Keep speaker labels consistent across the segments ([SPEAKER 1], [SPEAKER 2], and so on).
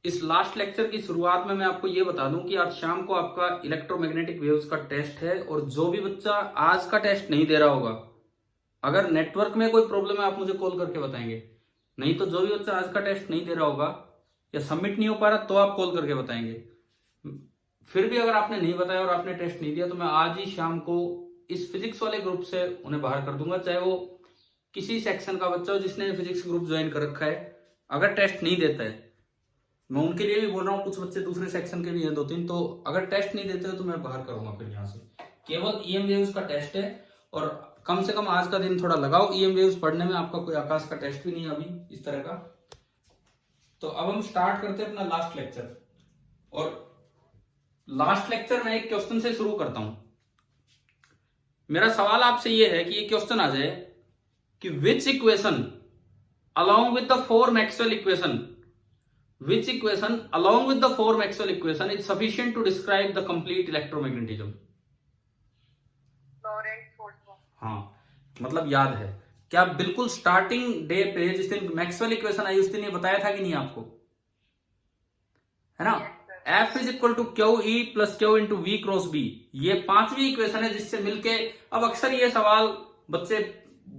[SPEAKER 1] इस last lecture की शुरुआत में मैं आपको ये बता दूं कि आज शाम को आपका इलेक्ट्रोमैग्नेटिक वेव्स का टेस्ट है। और जो भी बच्चा आज का टेस्ट नहीं दे रहा होगा, अगर नेटवर्क में कोई प्रॉब्लम है आप मुझे कॉल करके बताएंगे। नहीं तो जो भी बच्चा आज का टेस्ट नहीं दे रहा होगा या सबमिट नहीं हो पा रहा तो आप कॉल करके बताएंगे। फिर भी अगर आपने नहीं बताया और आपने टेस्ट नहीं दिया तो मैं आज ही शाम को इस फिजिक्स वाले ग्रुप से उन्हें बाहर कर दूंगा, चाहे वो किसी सेक्शन का बच्चा हो जिसने फिजिक्स ग्रुप ज्वाइन कर रखा है। अगर टेस्ट नहीं देता है, मैं उनके लिए भी बोल रहा हूँ, कुछ बच्चे दूसरे सेक्शन के भी हैं 2-3, तो अगर टेस्ट नहीं देते हो तो मैं बाहर करूंगा फिर यहाँ से। केवल ईएम वेव्स का टेस्ट है और कम से कम आज का दिन थोड़ा लगाओ ईएम वेव्स पढ़ने में। आपका कोई आकाश का टेस्ट भी नहीं है अभी इस तरह का। तो अब हम स्टार्ट करते हैं अपना लास्ट लेक्चर। और लास्ट लेक्चर में एक क्वेश्चन से शुरू करता हूं। मेरा सवाल आपसे ये है कि ये क्वेश्चन आ जाए कि विच equation along with the four Maxwell equation, which equation along with the four Maxwell equation is sufficient to describe the complete electromagnetism?
[SPEAKER 2] Laurent force.
[SPEAKER 1] हाँ, मतलब याद है क्या? बिल्कुल स्टार्टिंग डे पे जिस दिन मैक्सवेल इक्वेशन आई उस दिन ये बताया था कि नहीं आपको, है ना? F is equal to q E plus q into v cross B, ये पांचवी इक्वेशन है जिससे मिलके अब अक्सर ये सवाल बच्चे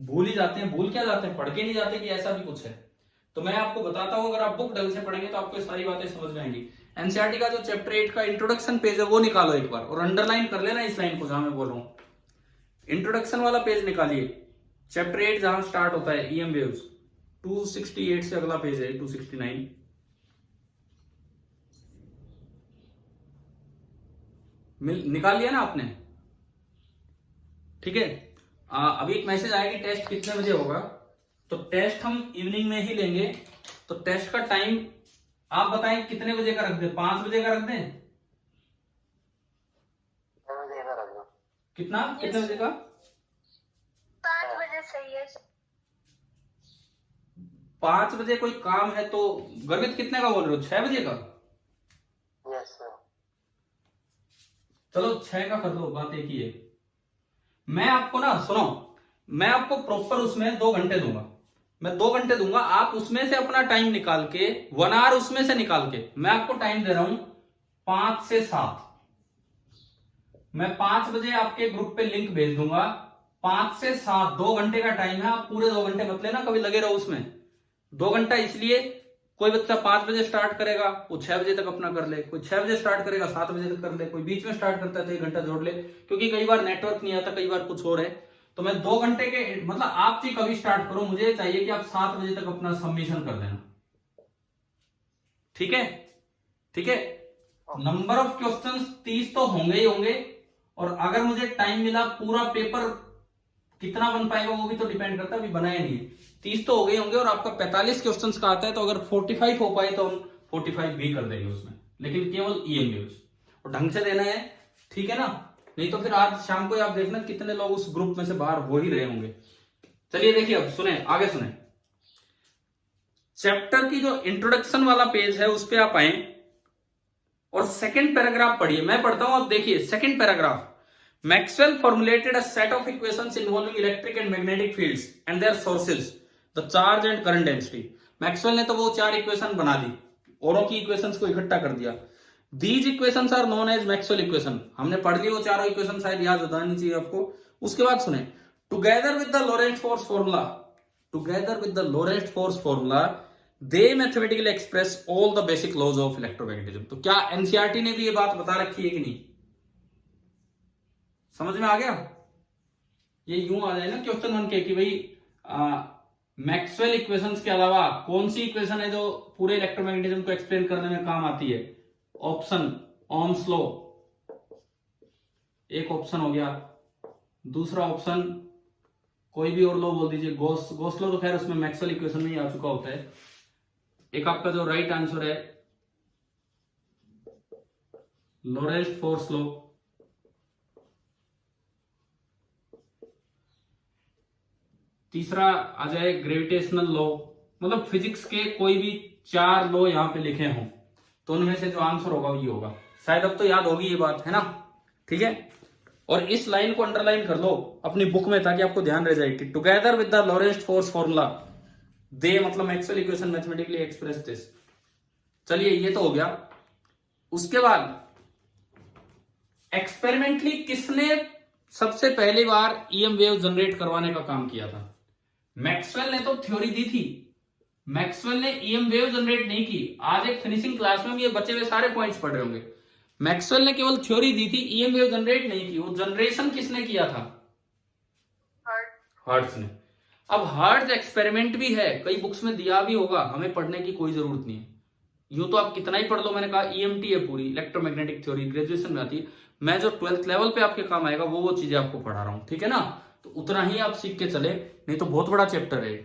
[SPEAKER 1] भूल ही जाते हैं। भूल क्या जाते हैं, पढ़ के नहीं जाते कि ऐसा भी कुछ है। तो मैं आपको बताता हूं, अगर आप बुक ढंग से पढ़ेंगे तो आपको सारी बातें समझ में आएंगी। एनसीईआरटी का जो चैप्टर 8 का इंट्रोडक्शन पेज है वो निकालो एक बार और अंडरलाइन कर लेना इस लाइन को जहां मैं बोल रहा हूं। इंट्रोडक्शन वाला पेज निकालिए, चैप्टर 8 जहां स्टार्ट होता है ईएम वेव्स। 268 से अगला पेज है 269। निकाल लिया ना आपने? ठीक है। अभी एक मैसेज आया कि टेस्ट कितने बजे होगा, तो टेस्ट हम इवनिंग में ही लेंगे। तो टेस्ट का टाइम आप बताएं कितने बजे का रख दें? 5 बजे का रख दें? कितना, कितने बजे का?
[SPEAKER 2] 5 बजे सही है।
[SPEAKER 1] 5 बजे कोई काम है तो गर्वित कितने का बोल रहे हो? 6 बजे का?
[SPEAKER 3] Yes sir.
[SPEAKER 1] चलो 6 का कर दो, बात एक ही है। मैं आपको ना सुनो, मैं आपको प्रॉपर उसमें 2 घंटे दूंगा। मैं 2 घंटे दूंगा, आप उसमें से अपना टाइम निकाल के 1 आवर उसमें से निकाल के मैं आपको टाइम दे रहा हूं 5 से 7। मैं 5 बजे आपके ग्रुप पे लिंक भेज दूंगा। 5 से 7 2 घंटे का टाइम है। आप पूरे 2 घंटे मत लेना, कभी लगे रहो उसमें। 2 घंटा इसलिए, कोई बच्चा 5 बजे स्टार्ट करेगा वो 6 बजे तक अपना कर ले, कोई 6 बजे स्टार्ट करेगा 7 बजे तक कर ले, कोई बीच में स्टार्ट करता है तो 1 घंटा जोड़ ले, क्योंकि कई बार नेटवर्क नहीं आता, कई बार कुछ और है। तो मैं 2 घंटे के मतलब आप जी कभी स्टार्ट करो, मुझे चाहिए कि आप 7 बजे तक अपना सबमिशन कर देना। ठीक है? ठीक है। नंबर ऑफ क्वेश्चंस 30 तो होंगे ही होंगे, और अगर मुझे टाइम मिला पूरा पेपर कितना बन पाएगा वो भी तो डिपेंड करता है, अभी बनाया नहीं है। 30 तो हो गए होंगे, और आपका 45 क्वेश्चंस का आता है, तो अगर 45 हो पाए तो हम 45 भी कर देंगे उसमें, लेकिन केवल ईएम वेव्स और ढंग से देना है। ठीक है ना? नहीं तो फिर आज शाम को आप देखना कितने लोग उस ग्रुप में से बाहर हो ही रहे होंगे। चलिए देखिए, अब सुने, आगे सुने। चैप्टर की जो इंट्रोडक्शन वाला पेज है उस पर आप आए और सेकंड पैराग्राफ पढ़िए। मैं पढ़ता हूं, आप देखिए second paragraph. Maxwell formulated a set of equations involving electric and magnetic fields and their sources, the charge and current density. Maxwell ने तो वो 4 इक्वेशन बना दी, औरों की इक्वेशंस को इकट्ठा कर दिया। These equations are known as Maxwell equation. हमने पढ़ ली वो चारों इक्वेशन, शायद याद बतानी चाहिए आपको। उसके बाद सुने, together with the Lorentz force formula, together with the Lorentz force formula, they mathematically express all the basic laws of electromagnetism. तो क्या एनसीईआरटी ने भी ये बात बता रखी है कि नहीं? समझ में आ गया? ये यूं आ जाए ना क्वेश्चन 1 के कि भाई मैक्सवेल इक्वेशंस के अलावा कौन सी इक्वेशन है जो पूरे इलेक्ट्रोमैग्नेटिज्म को एक्सप्लेन करने में काम आती है? ऑप्शन ओम्स लॉ, एक ऑप्शन हो गया। दूसरा ऑप्शन कोई भी और लॉ बोल दीजिए, गॉस लॉ तो खैर उसमें मैक्सवेल इक्वेशन में ही आ चुका होता है। एक आपका जो राइट आंसर है लोरेंट्ज फोर्स लॉ। तीसरा आ जाए ग्रेविटेशनल लॉ। मतलब फिजिक्स के कोई भी 4 लॉ यहां पे लिखे हों तो उनमें से जो आंसर होगा ये होगा। शायद अब तो याद होगी ये बात, है ना? ठीक है। और इस लाइन को अंडरलाइन कर लो अपनी बुक में ताकि आपको ध्यान रह जाए कि together with the Lorentz force formula दे, मतलब Maxwell equation mathematically express this. चलिए ये तो हो गया। उसके बाद एक्सपेरिमेंटली किसने सबसे पहली बार ईएम वेव जनरेट करवाने का काम किया था? मैक्सवेल ने तो थ्योरी दी थी, मैक्सवेल ने ईएम वेव जनरेट नहीं की। आज एक फिनिशिंग क्लास में ये बचे हुए सारे पॉइंट्स पढ़ रहे होंगे। मैक्सवेल ने केवल थ्योरी दी थी, ईएम वेव जनरेट नहीं की। वो जनरेशन किसने किया था? हर्ट्ज ने। अब हर्ट्ज एक्सपेरिमेंट भी है, कई बुक्स में दिया भी होगा, हमें पढ़ने की कोई जरूरत नहीं है। यूं तो आप कितना ही पढ़ लो, मैंने कहा ईएमटी है पूरी, इलेक्ट्रोमैग्नेटिक थ्योरी ग्रेजुएशन में आती है। मैं जो 12th लेवल पे आपके काम आएगा वो चीजें आपको पढ़ा रहा हूं, ठीक है ना? तो उतना ही आप सीख के चले, नहीं तो बहुत बड़ा चैप्टर है,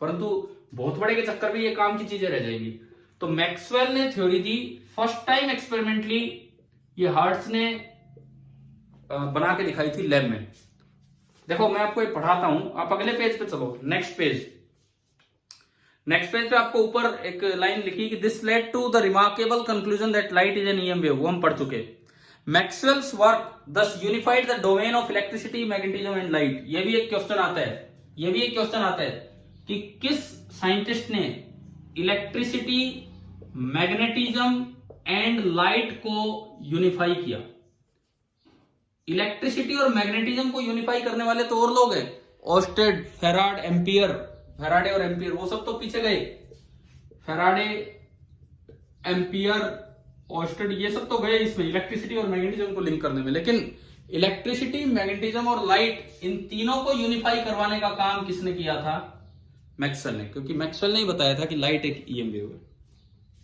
[SPEAKER 1] परंतु बहुत बड़े के चक्कर में ये काम की चीजें रह जाएंगी। तो मैक्सवेल ने थ्योरी दी, फर्स्ट टाइम एक्सपेरिमेंटली ये हर्ट्ज ने बना के दिखाई थी लैब में। देखो मैं आपको ये पढ़ाता हूं, आप अगले पेज पे चलो, नेक्स्ट पेज। नेक्स्ट पेज पे आपको ऊपर एक लाइन लिखी कि this led to the remarkable conclusion that light is an EM wave, वो हम पढ़ चुके। Maxwell's work thus unified the domain of electricity, magnetism and light. ये भी एक क्वेश्चन आता है, ये भी एक क्वेश्चन आता है कि किस साइंटिस्ट ने इलेक्ट्रिसिटी, मैग्नेटिज्म एंड लाइट को यूनिफाई किया? इलेक्ट्रिसिटी और मैग्नेटिज्म को यूनिफाई करने वाले तो और लोग हैं, ऑस्टेड, फेराड, एम्पियर, फेराडे और एम्पियर, वो सब तो पीछे गए। फेराडे, एम्पियर, ऑस्टेड, ये सब तो गए इसमें इलेक्ट्रिसिटी और मैग्नेटिज्म को लिंक करने में। लेकिन इलेक्ट्रिसिटी, मैग्नेटिज्म और लाइट, इन तीनों को यूनिफाई करवाने का काम किसने किया था? मैक्सवेल ने, क्योंकि मैक्सवेल ने ही बताया था कि लाइट एक ईएम वेव है,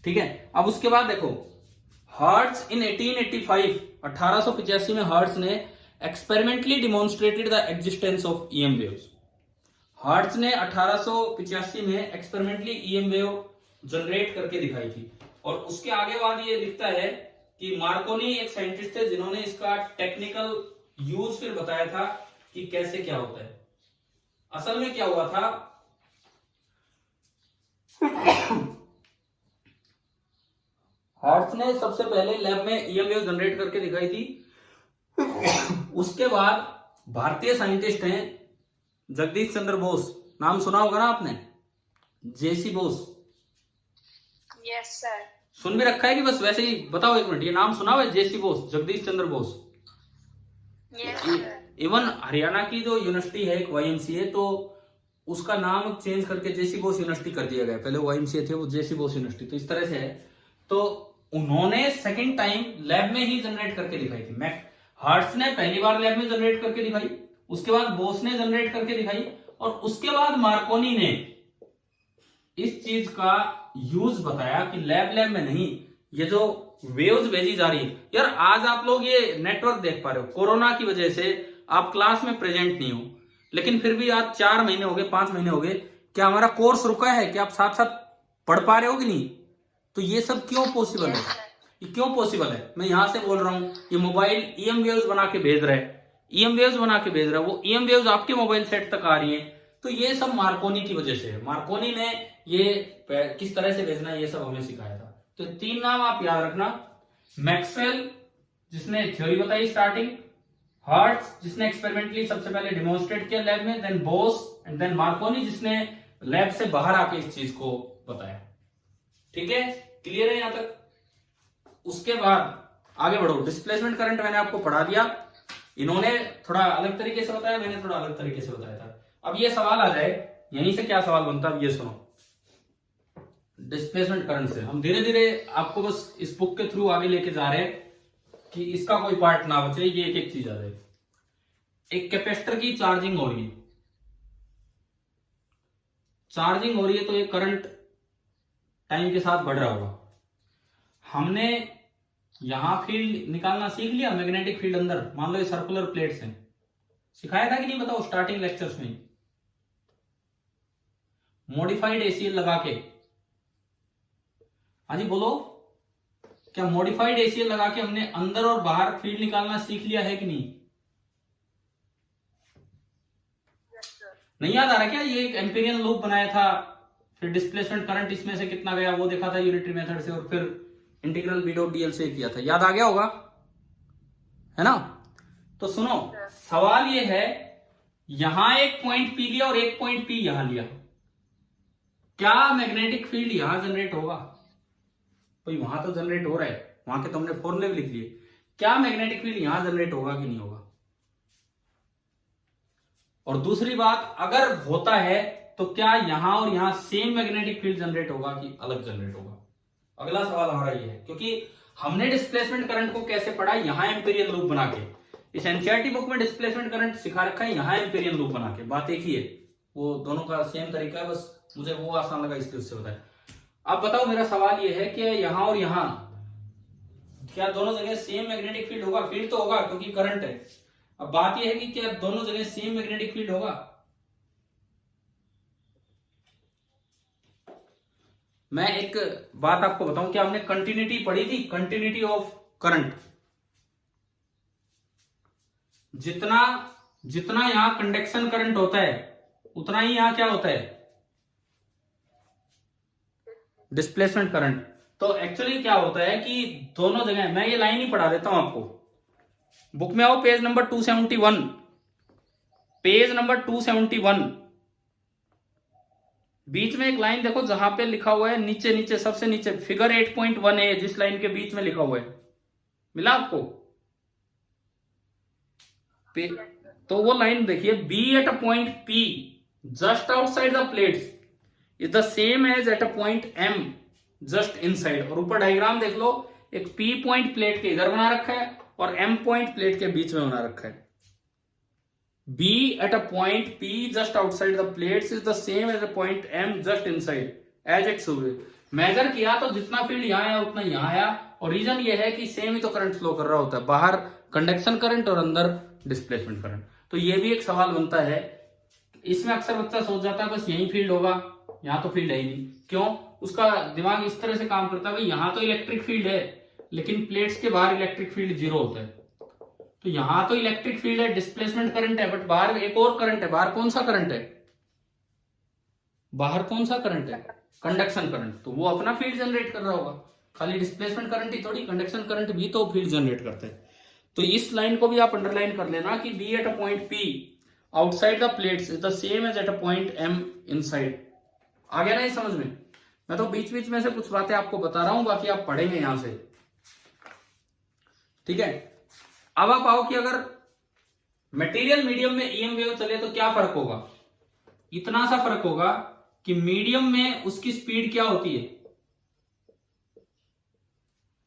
[SPEAKER 1] ठीक है। अब उसके बाद देखो हर्ट्ज इन 1885 में हर्ट्ज ने experimentally demonstrated the existence of EM waves. Hertz ने 1885 में एक्सपेरिमेंटली ईएम वेव जनरेट करके दिखाई थी। और उसके आगे बाद ये लिखता है कि मार्कोनी एक साइंटिस्ट थे जिन्होंने इसका टेक्निकल यूज फिर बताया था कि कैसे क्या होता है। असल में क्या हुआ था, हर्ट्ज ने सबसे पहले लैब में ईएम वेव जनरेट करके दिखाई थी। उसके बाद भारतीय साइंटिस्ट हैं जगदीश चंद्र बोस, नाम सुना होगा ना आपने, जेसी बोस।
[SPEAKER 2] Yes sir.
[SPEAKER 1] सुन भी रखा है कि बस वैसे ही बताओ? एक मिनट, ये नाम सुना हुआ है J C Bose, Jagdish Chandra Bose?
[SPEAKER 2] Yes sir.
[SPEAKER 1] Even Haryana की जो यूनिवर्सिटी है एक वाईएमसीए, तो उसका नाम चेंज करके जेसी बोस यूनिवर्सिटी कर दिया गया। पहले वाईएमसीए थे, वो जेसी बोस यूनिवर्सिटी, तो इस तरह से है। तो उन्होंने सेकंड टाइम लैब में ही जनरेट करके दिखाई थी। हर्ट्ज ने पहली बार लैब में जनरेट करके दिखाई, उसके बाद बोस ने जनरेट करके दिखाई, और उसके बाद मार्कोनी ने इस चीज का यूज बताया कि लैब में नहीं, ये जो वेव्स भेजी जा रही है। यार आज आप लोग ये नेटवर्क देख पा रहे हो, कोरोना की वजह से आप क्लास में प्रेजेंट नहीं हो, लेकिन फिर भी आज 4 महीने हो गए, 5 महीने हो गए, क्या हमारा कोर्स रुका है? क्या आप साथ साथ पढ़ पा रहे हो कि नहीं? तो ये सब क्यों पॉसिबल है? ये क्यों पॉसिबल है? मैं यहां से बोल रहा हूं, ये मोबाइल ईएम वेव्स बना के भेज रहा है, ईएम वेव्स बना के भेज रहा है, वो ईएम वेव्स आपके मोबाइल सेट तक आ रही है। तो ये सब मार्कोनी की वजह से है। मार्कोनी ने ये किस तरह से भेजना है ये सब हमें सिखाया था। तो 3 नाम आप याद रखना, मैक्सवेल जिसने थ्योरी बताई स्टार्टिंग, हर्ट्ज जिसने एक्सपेरिमेंटली सबसे पहले डिमॉन्स्ट्रेट किया लैब में, then Bose and then Marconi जिसने लैब से बाहर आके इस चीज को बताया। ठीक है, क्लियर है यहां तक? उसके बाद आगे बढ़ो। डिस्प्लेसमेंट करंट मैंने आपको पढ़ा दिया, इन्होंने थोड़ा अलग तरीके से बताया, मैंने थोड़ा अलग तरीके से बताया था। अब ये सवाल आ जाए, यहीं से क्या सवाल बनता है, अब ये सुनो। डिस्प्लेसमेंट करंट से हम धीरे धीरे आपको बस इस बुक के थ्रू आगे लेके जा रहे हैं कि इसका कोई पार्ट ना बचे, ये एक एक चीज आ जाए। एक कैपेसिटर की चार्जिंग हो रही है, चार्जिंग हो रही है, तो ये करंट टाइम के साथ बढ़ रहा होगा। हमने यहां फील्ड निकालना सीख लिया, मैग्नेटिक फील्ड अंदर, मान लो ये सर्कुलर प्लेट्स हैं, सिखाया था कि नहीं बताओ स्टार्टिंग लेक्चर्स में? मॉडिफाइड एसीएल लगा के, हाँ जी बोलो, क्या मॉडिफाइड एसीएल लगा के हमने अंदर और बाहर फील्ड निकालना सीख लिया है कि नहीं? नहीं याद आ रहा क्या? ये एक एम्पीरियल लूप बनाया था, फिर डिस्प्लेसमेंट करंट इसमें से कितना गया वो देखा था यूनिटरी मेथड से, और फिर इंटीग्रल बी डॉट डीएल से किया था। याद आ गया होगा, है ना? तो सुनो, सवाल ये है, यहां एक पॉइंट पी लिया और एक पॉइंट पी यहां लिया, क्या मैग्नेटिक फील्ड यहां जनरेट होगा? भाई वहां तो जनरेट हो रहा है, वहां के तो हमने फॉर्मूले भी लिख लिए। क्या मैग्नेटिक फील्ड यहां जनरेट होगा कि नहीं होगा? और दूसरी बात, अगर होता है तो क्या यहां और यहां सेम मैग्नेटिक फील्ड जनरेट होगा कि अलग जनरेट होगा? अगला सवाल हमारा ये है, क्योंकि हमने डिस्प्लेसमेंट करंट को कैसे पढ़ा, यहां एम्पीरियल लूप बना के। इस एनसीईआरटी बुक में डिस्प्लेसमेंट करंट सिखा रखा है, यहां एम्पीरियल लूप बना के। बात एक ही है, वो दोनों का सेम तरीका है, बस मुझे वो आसान लगा इसलिए उससे बताया। अब बताओ, मेरा सवाल ये है कि यहां और यहां क्या दोनों जगह सेम मैग्नेटिक फील्ड होगा? फील्ड तो होगा क्योंकि करंट है। अब बात यह है कि क्या दोनों जगह सेम मैग्नेटिक फील्ड होगा? मैं एक बात आपको बताऊं, क्या हमने कंटिन्यूटी पढ़ी थी, कंटिन्यूटी ऑफ करंट। जितना जितना यहां कंडक्शन करंट होता है उतना ही यहां क्या होता है, डिस्प्लेसमेंट करंट। तो एक्चुअली क्या होता है कि दोनों जगह, मैं ये लाइन ही पढ़ा देता हूं आपको। बुक में आओ, पेज नंबर 271, पेज नंबर 271, बीच में एक लाइन देखो जहां पे लिखा हुआ है, नीचे नीचे सबसे नीचे फिगर 8.1 है, जिस लाइन के बीच में लिखा हुआ है, मिला आपको? तो वो लाइन देखिए, B at a point P just outside the plates is the same as at a point M just inside. और ऊपर डायग्राम देख लो, एक पी पॉइंट प्लेट के इधर बना रखा है और एम पॉइंट प्लेट के बीच में बना रखा है। B at a point P just outside the plates is the same as a point M just inside as it should be। Measure किया तो जितना फील्ड यहाँ आया उतना यहाँ आया, और रीजन ये है कि सेम ही तो करंट फ्लो कर रहा होता है, बाहर कंडक्शन करंट और अंदर डिस्प्लेसमेंट करंट। तो ये भी एक सवाल बनता है, इसमें अक्सर बच्चा सोच जाता है बस यही फील्ड होगा, यहाँ तो फील्ड है ही नहीं। क्यों? उसका दिमाग इस तरह से काम करता है, भाई यहाँ तो इलेक्ट्रिक फील्ड है लेकिन प्लेट्स के बाहर इलेक्ट्रिक फील्ड जीरो होता है। तो यहां तो इलेक्ट्रिक फील्ड है, डिस्प्लेसमेंट करंट है, बट बाहर एक और करंट है। बाहर कौन सा करंट है? बाहर कौन सा करंट है? Conduction current. तो वो अपना फील्ड जनरेट कर रहा होगा, खाली डिस्प्लेसमेंट करंट ही थोड़ी, कंडक्शन करंट भी तो फील्ड जनरेट करते हैं। तो इस लाइन को भी आप अंडरलाइन कर लेना कि B at a point P outside the plates is the same as at a point M inside. आ गया ना ये समझ में? मैं तो बीच बीच में से कुछ बातें आपको बता रहा हूं, बाकी आप पढ़ेंगे यहां से, ठीक है? अब आप आओ कि अगर मटेरियल मीडियम में ईएम वेव चले तो क्या फर्क होगा? इतना सा फर्क होगा कि मीडियम में उसकी स्पीड क्या होती है,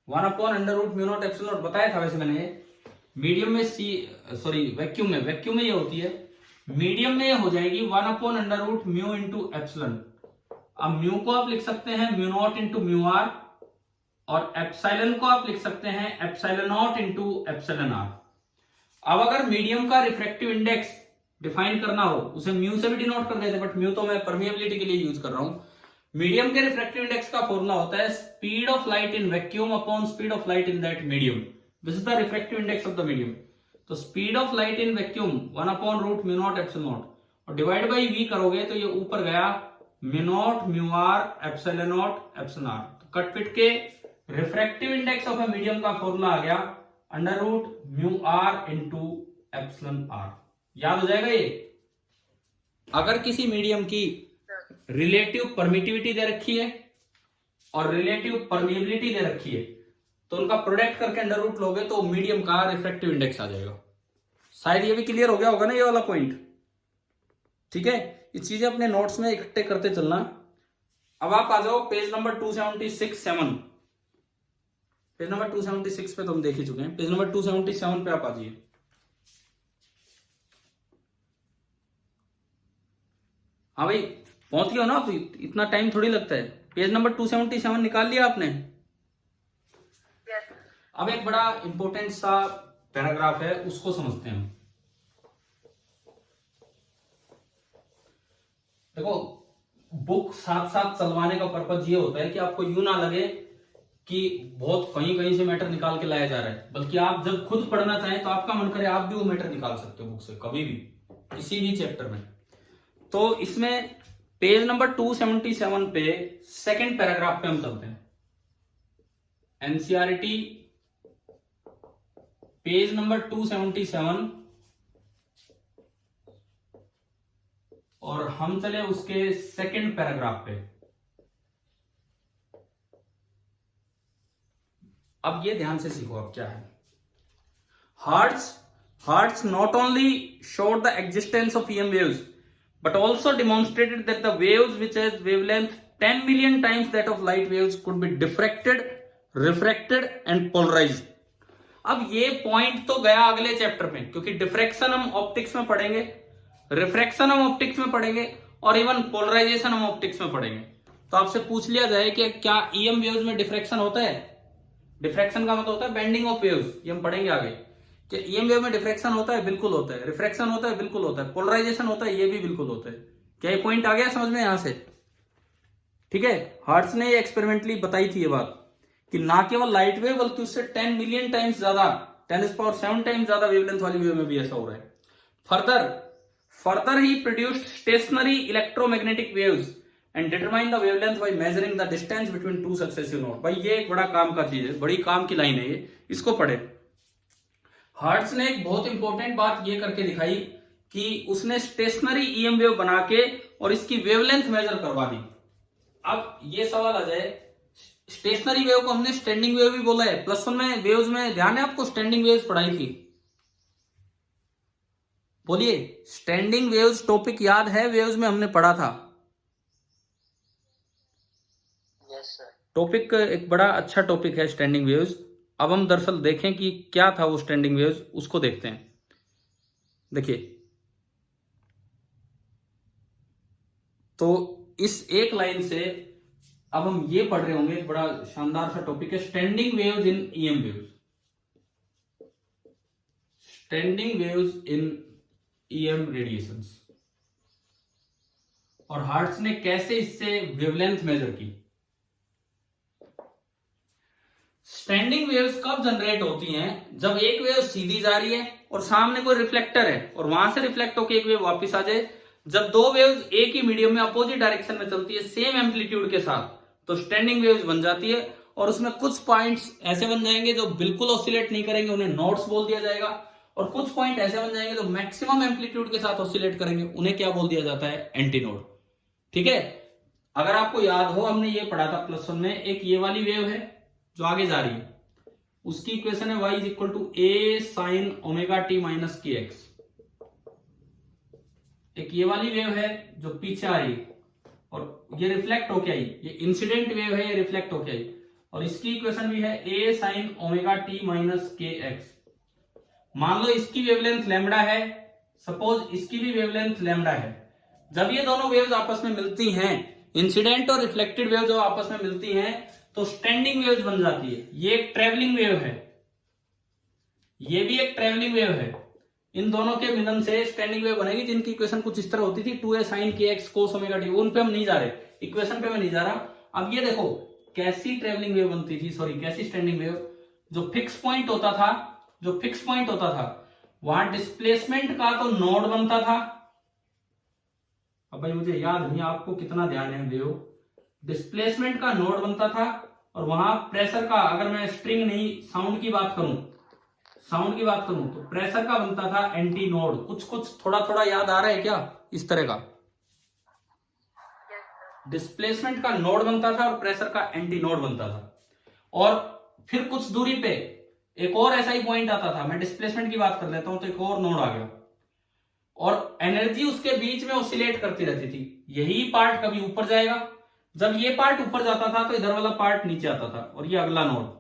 [SPEAKER 1] 1/√μ0 बताया था वैसे मैंने। मीडियम में वैक्यूम में ये होती है, मीडियम में ये हो जाएगी 1/√μ इंटू एप्सिलॉन। अब म्यू को आप लिख सकते हैं μ0 इंटू μr, और एप्सिलॉन को आप लिख सकते हैं ε0 इंटू ε0r। अब अगर मीडियम का रिफ्रैक्टिव इंडेक्स डिफाइन करना हो, उसे म्यू से भी डिनोट कर देते, बट म्यू तो मैं परमिएबिलिटी के लिए यूज कर रहा हूं। मीडियम के रिफ्रैक्टिव इंडेक्स का फॉर्मूला होता है speed of light in vacuum upon speed of light in that medium. This is the refractive index of the medium. तो speed of light in vacuum 1/√μ0 ε0, और डिवाइड बाई v करोगे तो ये ऊपर गया μ0 μr ε0 ε0। तो कट पिट के refractive index of a medium का फॉर्मूला आ गया √μr इंटू ε0r। याद हो जाएगा ये? अगर किसी मीडियम की रिलेटिव परमिटिविटी दे रखी है और रिलेटिव परमिएबिलिटी दे रखी है, तो उनका प्रोडक्ट करके अंडर रूट लोगे तो मीडियम का रिफ्रैक्टिव इंडेक्स आ जाएगा। शायद ये भी क्लियर हो गया होगा ना ये वाला पॉइंट, ठीक है? ये चीजें अपने नोट्स में इकट्ठे करते चलना। अब आप आ जाओ पेज नंबर 276 पेज नंबर 276 पे तो हम देख ही चुके हैं, पेज नंबर 277 पे आप आ जाइए। हाँ भाई, पहुंच गए हो ना आप? इतना टाइम थोड़ी लगता है। पेज नंबर 277 निकाल लिया आपने? अब एक बड़ा इंपॉर्टेंट सा पैराग्राफ है, उसको समझते हैं हम। देखो, बुक साथ साथ चलवाने का पर्पज ये होता है कि आपको यूं ना लगे कि बहुत कहीं कहीं से मैटर निकाल के लाया जा रहा है, बल्कि आप जब खुद पढ़ना चाहें तो आपका मन करे आप भी वो मैटर निकाल सकते हो बुक से, कभी भी किसी भी चैप्टर में। तो इसमें पेज नंबर 277 पे सेकंड पैराग्राफ पे हम चलते हैं। एनसीईआरटी पेज नंबर 277, और हम चले उसके सेकंड पैराग्राफ पे। अब ये ध्यान से सीखो अब क्या है। Hertz not only showed the existence of EM waves but also demonstrated that the waves which has wavelength 10 million times that of light waves could be diffracted, refracted and polarized। अब ये पॉइंट तो गया अगले chapter में, क्योंकि diffraction हम optics में पढ़ेंगे, रिफ्रैक्शन हम ऑप्टिक्स में पढ़ेंगे और इवन पोलराइजेशन हम ऑप्टिक्स में पढ़ेंगे। तो आपसे पूछ लिया जाए कि क्या ईएम वेव्स में डिफ्रैक्शन होता है? डिफ्रैक्शन का मतलब होता है बेंडिंग ऑफ वेव्स, ये हम पढ़ेंगे आगे। क्या ईएम वेव में डिफ्रैक्शन होता है? बिल्कुल होता है। रिफ्रैक्शन होता है? बिल्कुल होता है। पोलराइजेशन होता है? ये भी बिल्कुल होता है। क्या ये पॉइंट आ गया समझ में यहां से? ठीक है, हर्ट्ज ने एक्सपेरिमेंटली बताई थी ये बात कि ना केवल लाइट वेव बल्कि उससे 10 मिलियन टाइम्स ज्यादा, 10⁻⁷ टाइम्स ज्यादा वेवलेंथ वाली वेव में भी ऐसा हो रहा है। Further he produced stationary electromagnetic waves and determine the wavelength by measuring the distance between two successive node. भाई ये एक बड़ा काम का चीज है, बड़ी काम की लाइन है ये, इसको पढ़े। हर्ट्ज ने एक बहुत इंपॉर्टेंट बात ये करके दिखाई कि उसने स्टेशनरी ईएम वेव बना के और इसकी वेवलेंथ मेजर करवा दी। अब ये सवाल आ जाए, स्टेशनरी वेव को हमने स्टैंडिंग वेव भी बोला है। +1 में वेव्स में ध्यान है आपको, स्टैंडिंग वेव्स पढ़ाई थी। बोलिए, स्टैंडिंग वेव्स टॉपिक याद है? वेव्स में हमने पढ़ा था।
[SPEAKER 3] Yes, sir.
[SPEAKER 1] टॉपिक एक बड़ा अच्छा टॉपिक है स्टैंडिंग वेव्स। अब हम दरअसल देखें कि क्या था वो स्टैंडिंग वेव्स, उसको देखते हैं। देखिए, तो इस एक लाइन से अब हम ये पढ़ रहे होंगे, एक बड़ा शानदार सा टॉपिक है standing waves in EM waves. Standing waves in EM radiations, और हर्ट्ज ने कैसे इससे वेवलेंथ मेजर की। स्टैंडिंग वेव्स कब जनरेट होती हैं? जब एक वेव सीधी जा रही है और सामने कोई रिफ्लेक्टर है और वहां से रिफ्लेक्ट होकर एक वेव वापस आ जाए। जब दो वेव्स एक ही मीडियम में अपोजिट डायरेक्शन में चलती है सेम एम्पलीट्यूड के साथ, तो स्टैंडिंग वेव्स बन जाती है। और उसमें कुछ पॉइंट्स ऐसे बन जाएंगे जो बिल्कुल ऑसिलेट नहीं करेंगे, उन्हें नोड्स बोल दिया जाएगा। और कुछ पॉइंट ऐसे बन जाएंगे जो मैक्सिमम एम्पलीट्यूड के साथ ऑसिलेट करेंगे, उन्हें क्या बोल दिया जाता है? Anti node. ठीक है, अगर आपको याद हो हमने ये पढ़ा था +1 में, एक ये वाली वेव है जो आगे जा रही है, उसकी इक्वेशन है y = a sin ωt - kx। एक ये वाली वेव है जो पीछे आ रही है और ये रिफ्लेक्ट होके आई, ये इंसिडेंट वेव है, ये रिफ्लेक्ट होके आई, और इसकी इक्वेशन भी है a sin ωt - kx। मान लो इसकी वेवलेंथ लैम्बडा है, सपोज इसकी भी वेवलेंथ लैम्बडा है। जब ये दोनों वेव्स आपस में मिलती हैं, इंसिडेंट और रिफ्लेक्टेड वेव जब आपस में मिलती हैं, तो स्टैंडिंग वेव्स बन जाती है। ये एक ट्रेवलिंग वेव है, ये भी एक ट्रेवलिंग वेव है। इन दोनों के मिलन से स्टैंडिंग वेव बनेगी, जिनकी इक्वेशन कुछ इस तरह होती थी 2a sin kx cos ωt। उन पे हम नहीं जा रहे, इक्वेशन पे मैं नहीं जा रहा। अब ये देखो कैसी ट्रेवलिंग वेव बनती थी, सॉरी कैसी स्टैंडिंग वेव। जो फिक्स पॉइंट होता था, वहां डिस्प्लेसमेंट का तो नोड बनता था। अब भाई मुझे याद नहीं आपको कितना ध्यान है, वेव डिस्प्लेसमेंट का नोड बनता था, और वहां प्रेशर का, अगर मैं स्ट्रिंग नहीं साउंड की बात करूं तो प्रेशर का बनता था एंटी नोड। कुछ थोड़ा याद आ रहा है क्या इस तरह का? डिस्प्लेसमेंट का नोड बनता था और प्रेशर का एंटी नोड बनता था। और फिर कुछ दूरी पे एक और ऐसा ही पॉइंट आता था, मैं डिस्प्लेसमेंट की बात कर लेता हूं, तो एक और नोड आ गया और एनर्जी उसके बीच में ऑसिलेट करती रहती थी। यही पार्ट कभी ऊपर जाएगा, जब ये पार्ट ऊपर जाता था तो इधर वाला पार्ट नीचे आता था, और ये अगला नोड,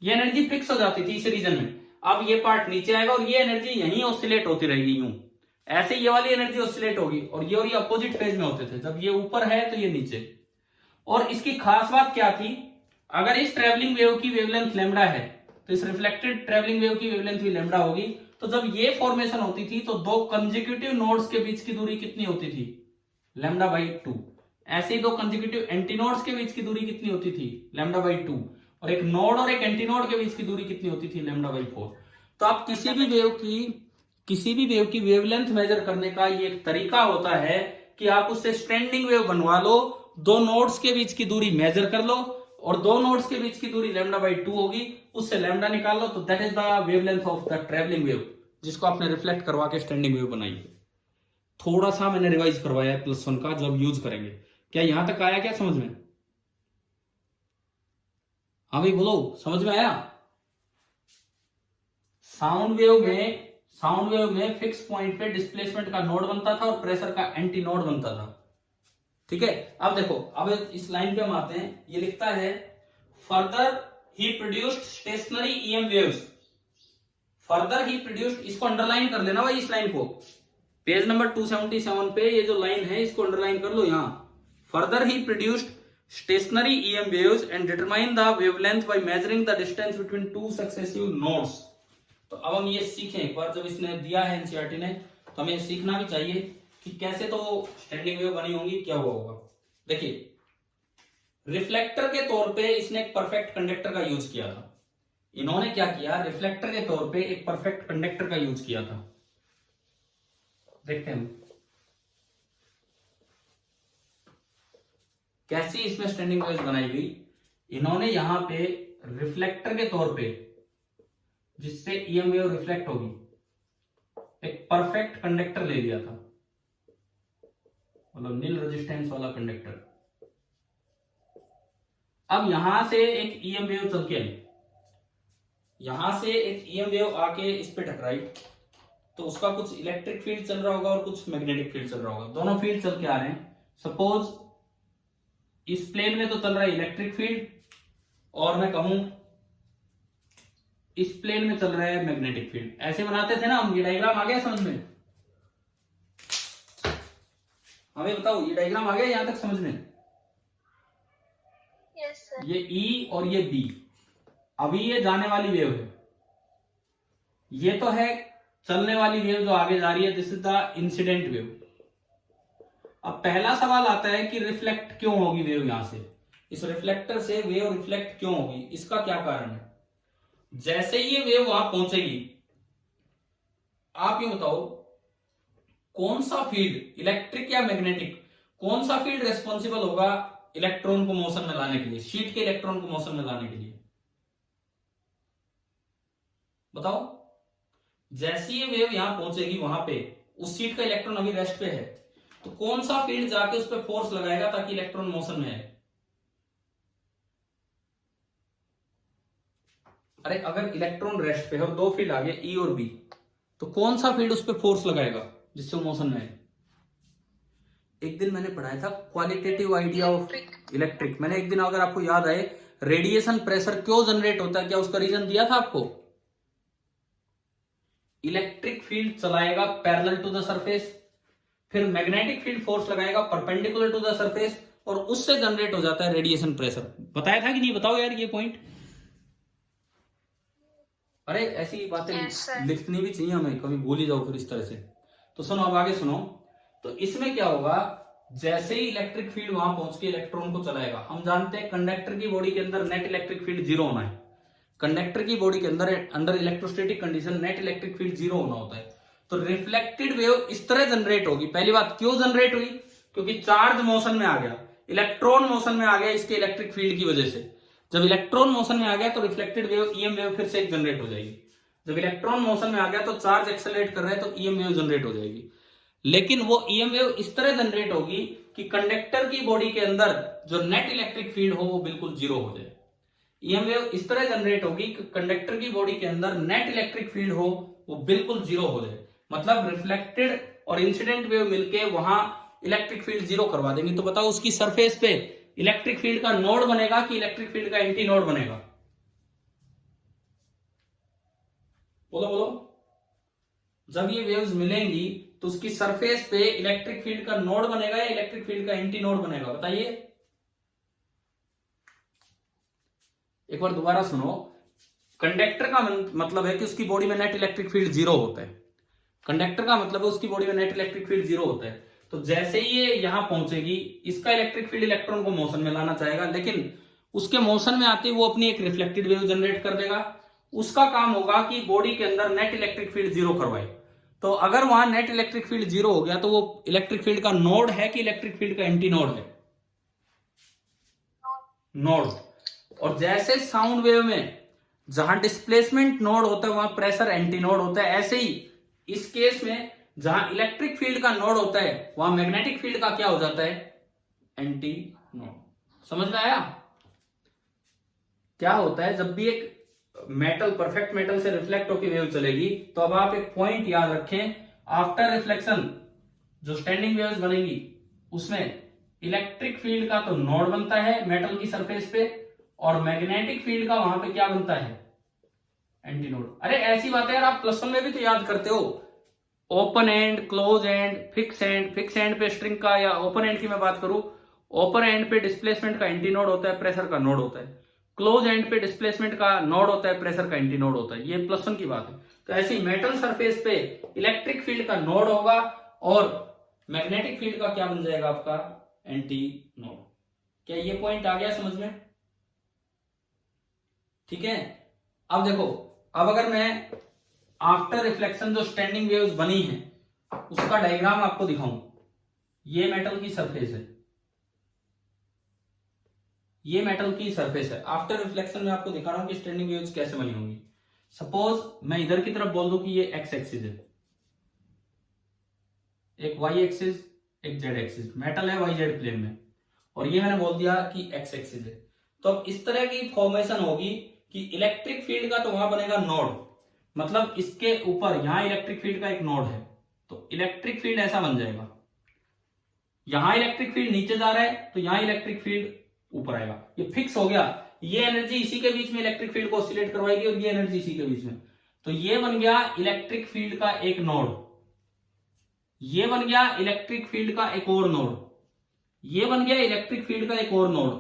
[SPEAKER 1] ये एनर्जी फिक्स हो जाती थी इस रीजन में। अब ये पार्ट नीचे आएगा और ये एनर्जी यहीं ऑसिलेट होती रहेगी यूं। ऐसे ये वाली एनर्जी ऑसिलेट होगी, और ये अपोजिट फेज में होते थे। जब ये ऊपर है तो ये नीचे। और इसकी खास बात क्या थी, अगर इस ट्रेवलिंग वेव की वेवलेंथ लैम्बडा है तो इस रिफ्लेक्टेड ट्रेवलिंग वेव की वेवलेंथ भी लैम्बडा होगी। तो जब ये फॉर्मेशन होती थी तो दो कंसेक्यूटिव नोड्स के बीच की दूरी कितनी होती थी? λ/2। ऐसे ही दो कंसेक्यूटिव एंटीनोड्स के बीच की दूरी कितनी होती थी? λ/2। और एक नोड और एक एंटीनोड के बीच की दूरी कितनी होती थी? λ/4। तो आप किसी भी वेव की वेवलेंथ मेजर करने का ये एक तरीका होता है कि आप उससे स्टैंडिंग वेव बनवा लो, दो नोड्स के बीच की दूरी मेजर कर लो, और दो नोड्स के बीच की दूरी λ/2 होगी, उससे लैम्डा निकाल लो, तो that is the wavelength of the travelling wave, जिसको आपने रिफ्लेक्ट करवा के स्टैंडिंग वेव बनाई। थोड़ा सा मैंने रिवाइज करवाया है +1 का, जब यूज करेंगे। क्या यहां तक आया क्या समझ में? हाँ भाई बोलो, समझ में आया? साउंड वेव में फिक्स पॉइंट पे डिस्प्लेसमेंट का नोड बनता था और प्रेशर का एंटी नोड बनता था। ठीक है, अब देखो, अब इस लाइन पे हम आते हैं। ये लिखता है further he produced stationary EM waves. Further he produced, इसको अंडरलाइन कर लेना भाई, इस लाइन को पेज नंबर 277 पे ये जो लाइन है इसको अंडरलाइन कर लो यहां। Further he produced stationary EM waves and determine the wavelength by measuring the distance between two successive nodes. तो अब हम ये सीखें एक बार, जब इसने दिया है एनसीईआरटी ने, तो हमें सीखना भी चाहिए कि कैसे तो स्टैंडिंग वेव बनी होंगी, क्या हुआ होगा। देखिए, रिफ्लेक्टर के तौर पे इसने एक परफेक्ट कंडक्टर का यूज किया था। इन्होंने क्या किया, रिफ्लेक्टर के तौर पे एक परफेक्ट कंडक्टर का यूज किया था। देखते हैं कैसी इसमें स्टैंडिंग वेव्स बनाई गई। इन्होंने यहां पे रिफ्लेक्टर के तौर पे, जिससे ईएम वेव रिफ्लेक्ट होगी, एक परफेक्ट कंडक्टर ले लिया था, मतलब नील रेजिस्टेंस वाला कंडक्टर। अब यहां से एक ईएम वेव चल के आई, यहां से एक ईएम वेव आके इस पे टकराई, तो उसका कुछ इलेक्ट्रिक फील्ड चल रहा होगा और कुछ मैग्नेटिक फील्ड चल रहा होगा। दोनों फील्ड चल के आ रहे हैं। सपोज इस प्लेन में तो चल रहा है इलेक्ट्रिक फील्ड, और मैं कहूं इस प्लेन में चल रहा है मैग्नेटिक फील्ड। ऐसे बनाते थे ना हम। ये डायग्राम आ गया समझ में? हमें बताओ, ये डायग्राम आ गया यहां तक समझ में?
[SPEAKER 2] Yes sir.
[SPEAKER 1] ये E और ये B, अभी ये जाने वाली वेव है, ये तो है चलने वाली वेव जो आगे जा रही है, this is the incident wave. अब पहला सवाल आता है कि रिफ्लेक्ट क्यों होगी वेव यहां से, इस रिफ्लेक्टर से वेव रिफ्लेक्ट क्यों होगी, इसका क्या कारण है? जैसे ही ये वेव वहां पहुंचेगी, आप ये बताओ कौन सा फील्ड, इलेक्ट्रिक या मैग्नेटिक, कौन सा फील्ड रेस्पॉन्सिबल होगा इलेक्ट्रॉन को मोशन में लाने के लिए, शीट के इलेक्ट्रॉन को मोशन में लाने के लिए? बताओ। जैसी ये वेव यहां पहुंचेगी, वहां पे उस शीट का इलेक्ट्रॉन अभी रेस्ट पे है, तो कौन सा फील्ड जाके उस पर फोर्स लगाएगा ताकि इलेक्ट्रॉन मोशन में आए? अरे अगर इलेक्ट्रॉन रेस्ट पे है और दो फील्ड आ गए E और B, तो कौन सा फील्ड उस पर फोर्स लगाएगा जिससे मोशन में आए? एक दिन मैंने पढ़ाया था क्वालिटेटिव आइडिया ऑफ इलेक्ट्रिक। मैंने एक दिन, अगर आपको याद आए, रेडिएशन प्रेशर क्यों जनरेट होता है, क्या उसका रीजन दिया था आपको? इलेक्ट्रिक फील्ड चलाएगा पैरेलल टू द सरफेस, फिर मैग्नेटिक फील्ड फोर्स लगाएगा परपेंडिकुलर टू द सरफेस, और उससे जनरेट हो जाता है रेडिएशन प्रेशर। बताया था कि नहीं? बताओ यार ये पॉइंट। अरे ऐसी बातें लिखनी भी चाहिए हमें, कभी भूल ही जाओ फिर इस तरह से। तो सुनो, अब आगे सुनो। तो इसमें क्या होगा, जैसे ही इलेक्ट्रिक फील्ड वहां पहुंच के इलेक्ट्रॉन को चलाएगा, हम जानते हैं कंडक्टर की बॉडी के अंदर नेट इलेक्ट्रिक फील्ड जीरो होना है। कंडक्टर की बॉडी के अंदर under electrostatic condition net electric field zero होना होता है। तो रिफ्लेक्टेड वेव इस तरह जनरेट होगी। पहली बात, क्यों जनरेट हुई? क्योंकि चार्ज मोशन में आ गया, इलेक्ट्रॉन मोशन में आ गया इसके इलेक्ट्रिक फील्ड की वजह से। जब इलेक्ट्रॉन मोशन में आ गया तो रिफ्लेक्टेड वेव, ईएम वेव फिर से एक जनरेट हो जाएगी। जब इलेक्ट्रॉन मोशन में आ गया तो चार्ज एक्सेलरेट कर रहा है तो ईएम वेव जनरेट हो जाएगी। लेकिन वो ईएम वेव इस तरह जनरेट होगी कि कंडक्टर की बॉडी के अंदर जो नेट इलेक्ट्रिक फील्ड हो वो बिल्कुल जीरो हो जाए। ईएम वेव इस तरह जनरेट होगी कि कंडक्टर की बॉडी के अंदर नेट इलेक्ट्रिक फील्ड हो वो बिल्कुल जीरो हो जाए। मतलब रिफ्लेक्टेड और इंसिडेंट वेव मिलके वहां इलेक्ट्रिक फील्ड जीरो करवा देंगे। तो बताओ उसकी सरफेस पे इलेक्ट्रिक फील्ड का नोड बनेगा कि इलेक्ट्रिक फील्ड का एंटी नोड बनेगा? बोलो बोलो। जब ये वेव्स मिलेंगी तो उसकी सरफेस पे इलेक्ट्रिक फील्ड का नोड बनेगा या इलेक्ट्रिक फील्ड का एंटी नोड बनेगा? बताइए एक बार दोबारा सुनो। कंडक्टर का मतलब है कि उसकी बॉडी में नेट इलेक्ट्रिक फील्ड जीरो होता है। कंडक्टर का मतलब है उसकी बॉडी में नेट इलेक्ट्रिक फील्ड जीरो होता है। तो जैसे ही ये यहां पहुंचेगी, इसका इलेक्ट्रिक फील्ड इलेक्ट्रॉन को मोशन में लाना चाहेगा, लेकिन उसके मोशन में आते ही वो अपनी एक रिफ्लेक्टेड वेव जनरेट कर देगा। उसका काम होगा कि बॉडी के अंदर नेट इलेक्ट्रिक फील्ड जीरो करवाए। तो अगर वहां नेट इलेक्ट्रिक फील्ड जीरो हो गया तो वो इलेक्ट्रिक फील्ड का नोड है कि इलेक्ट्रिक फील्ड का एंटी नोड है? नोड। और जैसे साउंड वेव में जहां डिस्प्लेसमेंट नोड होता है वहां प्रेशर एंटी नोड होता है, ऐसे ही इस केस में जहां इलेक्ट्रिक फील्ड का नोड होता है वहां मैग्नेटिक फील्ड का क्या हो जाता है? Anti node. समझ में आया? क्या होता है, जब भी एक मेटल परफेक्ट मेटल से रिफ्लेक्ट होकर वेव चलेगी, तो अब आप एक पॉइंट याद रखें, आफ्टर रिफ्लेक्शन जो स्टैंडिंग वेव्स बनेगी उसमें इलेक्ट्रिक फील्ड का तो नोड बनता है मेटल की सरफेस पे, और मैग्नेटिक फील्ड का वहां पे क्या बनता है, एंटी नोड। अरे ऐसी बात है यार, आप +1 में भी तो याद करते हो, open and, close and, fix and. Fix and पे स्ट्रिंग का, या ओपन एंड की मैं बात करूं, ओपन एंड पे डिस्प्लेसमेंट का एंटी नोड होता है, प्रेशर का नोड होता है। क्लोज एंड पे डिस्प्लेसमेंट का नोड होता है, प्रेशर का एंटी नोड होता है। ये +1 की बात है। तो ऐसे ही मेटल सरफेस पे इलेक्ट्रिक फील्ड का नोड होगा और मैग्नेटिक फील्ड का क्या बन जाएगा आपका, एंटी नोड। क्या ये पॉइंट आ गया समझ में? ठीक है। अब देखो, अब अगर मैं आफ्टर रिफ्लेक्शन जो स्टैंडिंग वेव्स बनी है उसका डायग्राम आपको दिखाऊं, ये मेटल की सरफेस है, ये मेटल की सरफेस है। आफ्टर रिफ्लेक्शन में आपको दिखा रहा हूं कि स्टैंडिंग वेव्स कैसे बनी होंगी। सपोज मैं इधर की तरफ बोल दूं कि ये एक्स एक्सिस है, एक वाई एक्सिस, एक जेड एक्सिस, मेटल है वाई जेड प्लेन में, और ये मैंने बोल दिया कि एक्स एक्सिस है। तो अब इस तरह की फॉर्मेशन होगी कि इलेक्ट्रिक फील्ड का तो वहां बनेगा नोड, मतलब इसके ऊपर यहां इलेक्ट्रिक फील्ड का एक नोड है, तो इलेक्ट्रिक फील्ड ऐसा बन जाएगा। यहां इलेक्ट्रिक फील्ड नीचे जा रहा है तो यहां इलेक्ट्रिक फील्ड ऊपर आएगा, ये फिक्स हो गया। ये एनर्जी इसी के बीच में इलेक्ट्रिक फील्ड को ऑसिलेट करवाएगी, और ये एनर्जी इसी के बीच में। तो ये बन गया इलेक्ट्रिक फील्ड का एक नोड, ये बन गया इलेक्ट्रिक फील्ड का एक और नोड, ये बन गया इलेक्ट्रिक फील्ड का एक और नोड।